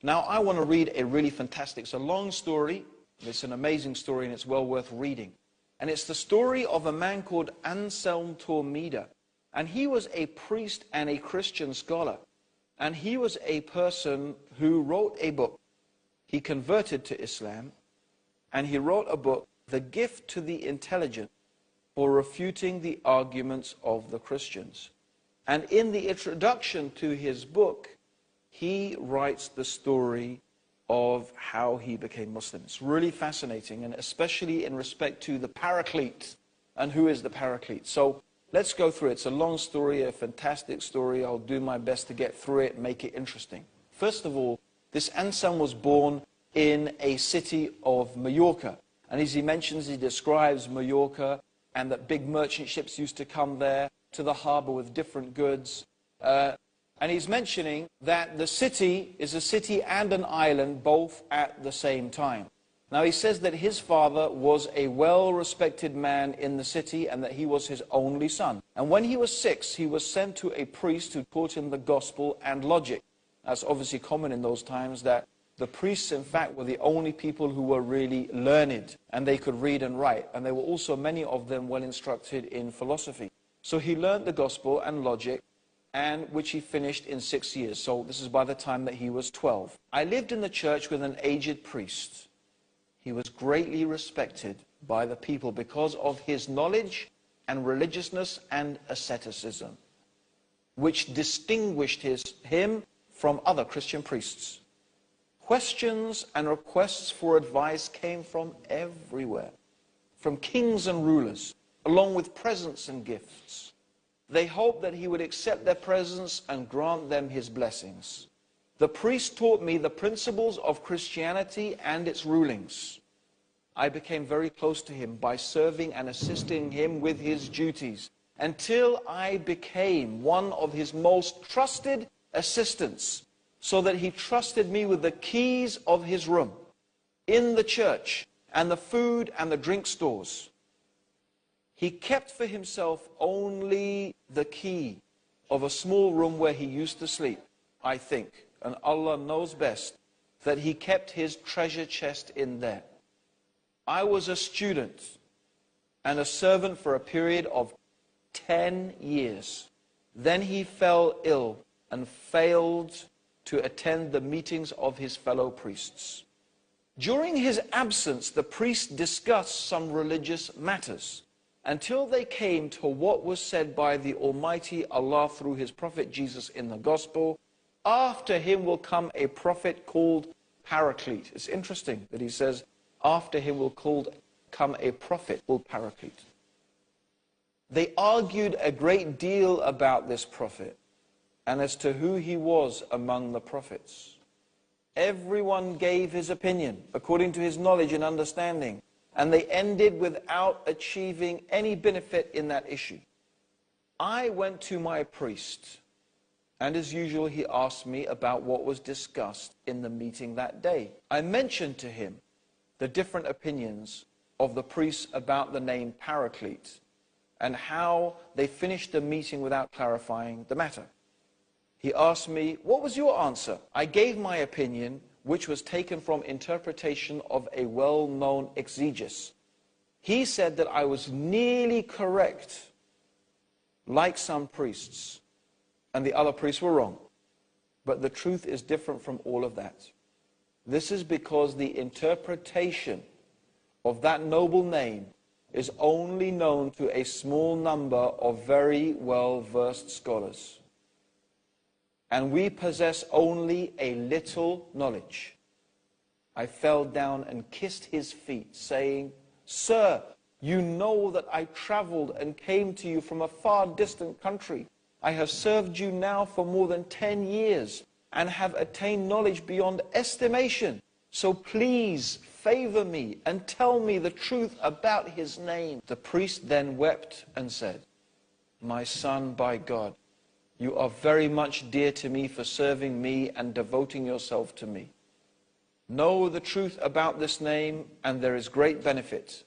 Now, I want to read a really fantastic, it's a long story, it's an amazing story, and it's well worth reading. And it's the story of a man called Anselm Tورميدا. And he was a priest and a Christian scholar. And he was a person who wrote a book. He converted to Islam, and he wrote a book, The Gift to the Intelligent, for refuting the arguments of the Christians. And in the introduction to his book, he writes the story of how he became Muslim. It's really fascinating, and especially in respect to the Paraclete. And who is the Paraclete? So let's go through it. It's a long story, a fantastic story. I'll do my best to get through it and make it interesting. First of all, this Anselm was born in a city of Mallorca. And as he mentions, he describes Mallorca and that big merchant ships used to come there to the harbor with different goods. And he's mentioning that the city is a city and an island both at the same time. Now he says that his father was a well-respected man in the city and that he was his only son. And when he was 6, he was sent to a priest who taught him the gospel and logic. That's obviously common in those times, that the priests, in fact, were the only people who were really learned, and they could read and write. And there were also many of them well instructed in philosophy. So he learned the gospel and logic, and which he finished in 6 years. So this is by the time that he was 12. I lived in the church with an aged priest. He was greatly respected by the people because of his knowledge and religiousness and asceticism, which distinguished him from other Christian priests. Questions and requests for advice came from everywhere, from kings and rulers, along with presents and gifts. They hoped that he would accept their presents and grant them his blessings. The priest taught me the principles of Christianity and its rulings. I became very close to him by serving and assisting him with his duties, until I became one of his most trusted assistants, so that he trusted me with the keys of his room in the church and the food and the drink stores. He kept for himself only the key of a small room where he used to sleep, I think, and Allah knows best, that he kept his treasure chest in there. I was a student and a servant for a period of 10 years. Then he fell ill and failed to attend the meetings of his fellow priests. During his absence, the priest discussed some religious matters until they came to what was said by the Almighty Allah through his prophet Jesus in the gospel. After him will come a prophet called Paraclete. It's interesting that he says, after him will come a prophet called Paraclete. They argued a great deal about this prophet and as to who he was among the prophets. Everyone gave his opinion according to his knowledge and understanding, and they ended without achieving any benefit in that issue. I went to my priest, and as usual he asked me about what was discussed in the meeting that day. I mentioned to him the different opinions of the priests about the name Paraclete and how they finished the meeting without clarifying the matter. He asked me, what was your answer? I gave my opinion, which was taken from interpretation of a well-known exegesis. He said that I was nearly correct, like some priests, and the other priests were wrong. But the truth is different from all of that. This is because the interpretation of that noble name is only known to a small number of very well-versed scholars. And we possess only a little knowledge. I fell down and kissed his feet, saying, Sir, you know that I traveled and came to you from a far distant country. I have served you now for more than 10 years and have attained knowledge beyond estimation. So please favor me and tell me the truth about his name. The priest then wept and said, My son, by God, you are very much dear to me for serving me and devoting yourself to me. Know the truth about this name, and there is great benefit,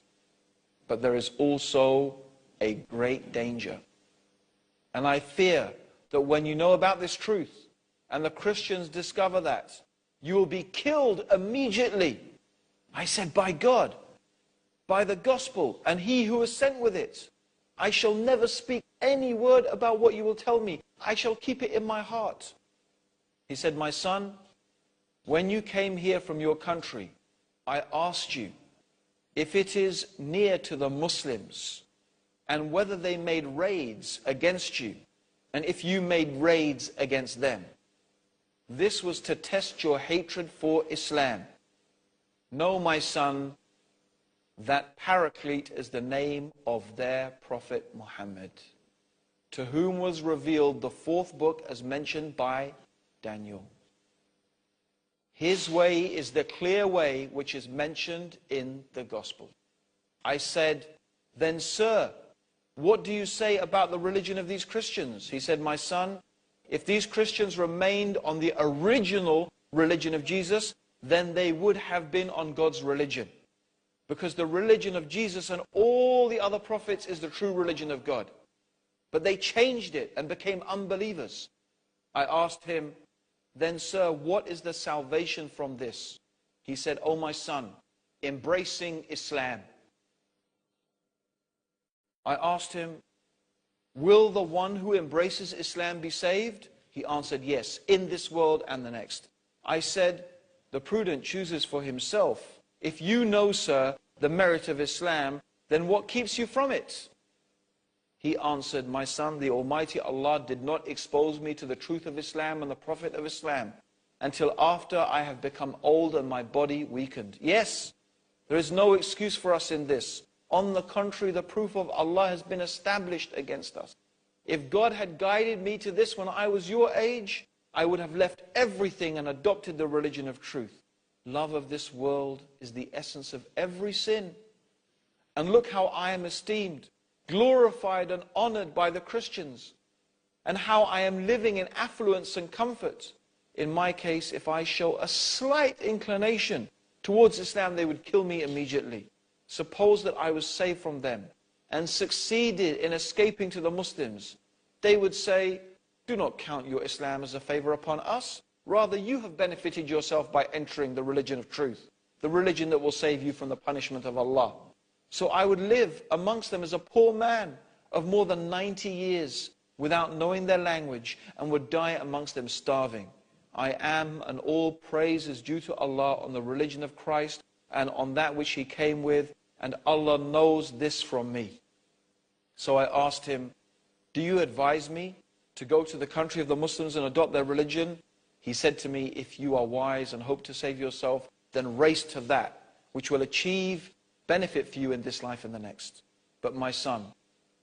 but there is also a great danger. And I fear that when you know about this truth, and the Christians discover that, You will be killed immediately. I said, by God, by the gospel, and he who is sent with it, I shall never speak any word about what you will tell me. I shall keep it in my heart. He said, my son, when you came here from your country, I asked you if it is near to the Muslims and whether they made raids against you and if you made raids against them. This was to test your hatred for Islam. Know, my son, that Paraclete is the name of their prophet Muhammad, to whom was revealed the fourth book as mentioned by Daniel. His way is the clear way which is mentioned in the gospel. I said, then sir, what do you say about the religion of these Christians? He said, my son, if these Christians remained on the original religion of Jesus, then they would have been on God's religion. Because the religion of Jesus and all the other prophets is the true religion of God. But they changed it and became unbelievers. I asked him, then sir, what is the salvation from this? He said, oh my son, embracing Islam. I asked him, will the one who embraces Islam be saved? He answered, yes, in this world and the next. I said, the prudent chooses for himself. If you know, sir, the merit of Islam, then what keeps you from it? He answered, my son, the Almighty Allah did not expose me to the truth of Islam and the Prophet of Islam until after I have become old and my body weakened. Yes, there is no excuse for us in this. On the contrary, the proof of Allah has been established against us. If God had guided me to this when I was your age, I would have left everything and adopted the religion of truth. Love of this world is the essence of every sin. And look how I am esteemed, glorified and honored by the Christians, and how I am living in affluence and comfort. In my case, if I show a slight inclination towards Islam, they would kill me immediately. Suppose that I was saved from them and succeeded in escaping to the Muslims. They would say, do not count your Islam as a favor upon us. Rather, you have benefited yourself by entering the religion of truth, the religion that will save you from the punishment of Allah. So I would live amongst them as a poor man of more than 90 years without knowing their language and would die amongst them starving. I am, and all praise is due to Allah on the religion of Christ and on that which he came with, and Allah knows this from me. So I asked him, do you advise me to go to the country of the Muslims and adopt their religion? He said to me, if you are wise and hope to save yourself, then race to that which will achieve benefit for you in this life and the next. But my son,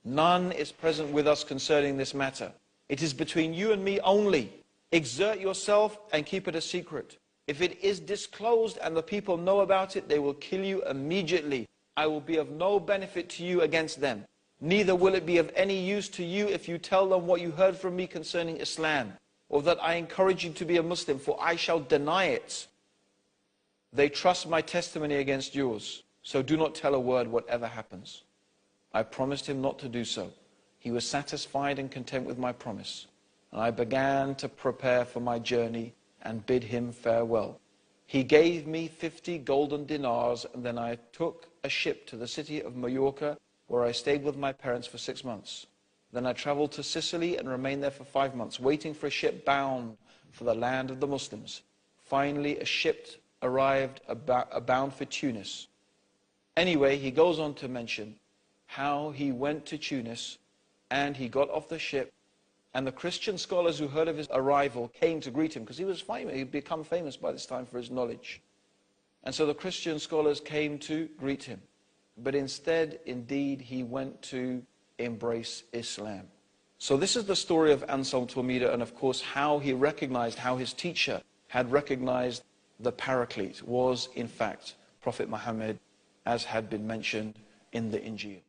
none is present with us concerning this matter. It is between you and me only. Exert yourself and keep it a secret. If it is disclosed and the people know about it, they will kill you immediately. I will be of no benefit to you against them. Neither will it be of any use to you if you tell them what you heard from me concerning Islam, or that I encourage you to be a Muslim, for I shall deny it. They trust my testimony against yours, so do not tell a word whatever happens. I promised him not to do so. He was satisfied and content with my promise, and I began to prepare for my journey and bid him farewell. He gave me 50 golden dinars, and then I took a ship to the city of Mallorca, where I stayed with my parents for 6 months. Then I traveled to Sicily and remained there for 5 months, waiting for a ship bound for the land of the Muslims. Finally, a ship arrived bound for Tunis. Anyway, he goes on to mention how he went to Tunis and he got off the ship, and the Christian scholars who heard of his arrival came to greet him, because he was famous. He'd become famous by this time for his knowledge. And so the Christian scholars came to greet him. But instead, indeed, he went to embrace Islam. So this is the story of Anselm Tورميدا, and of course how he recognized, how his teacher had recognized the Paraclete was in fact Prophet Muhammad, as had been mentioned in the Injil.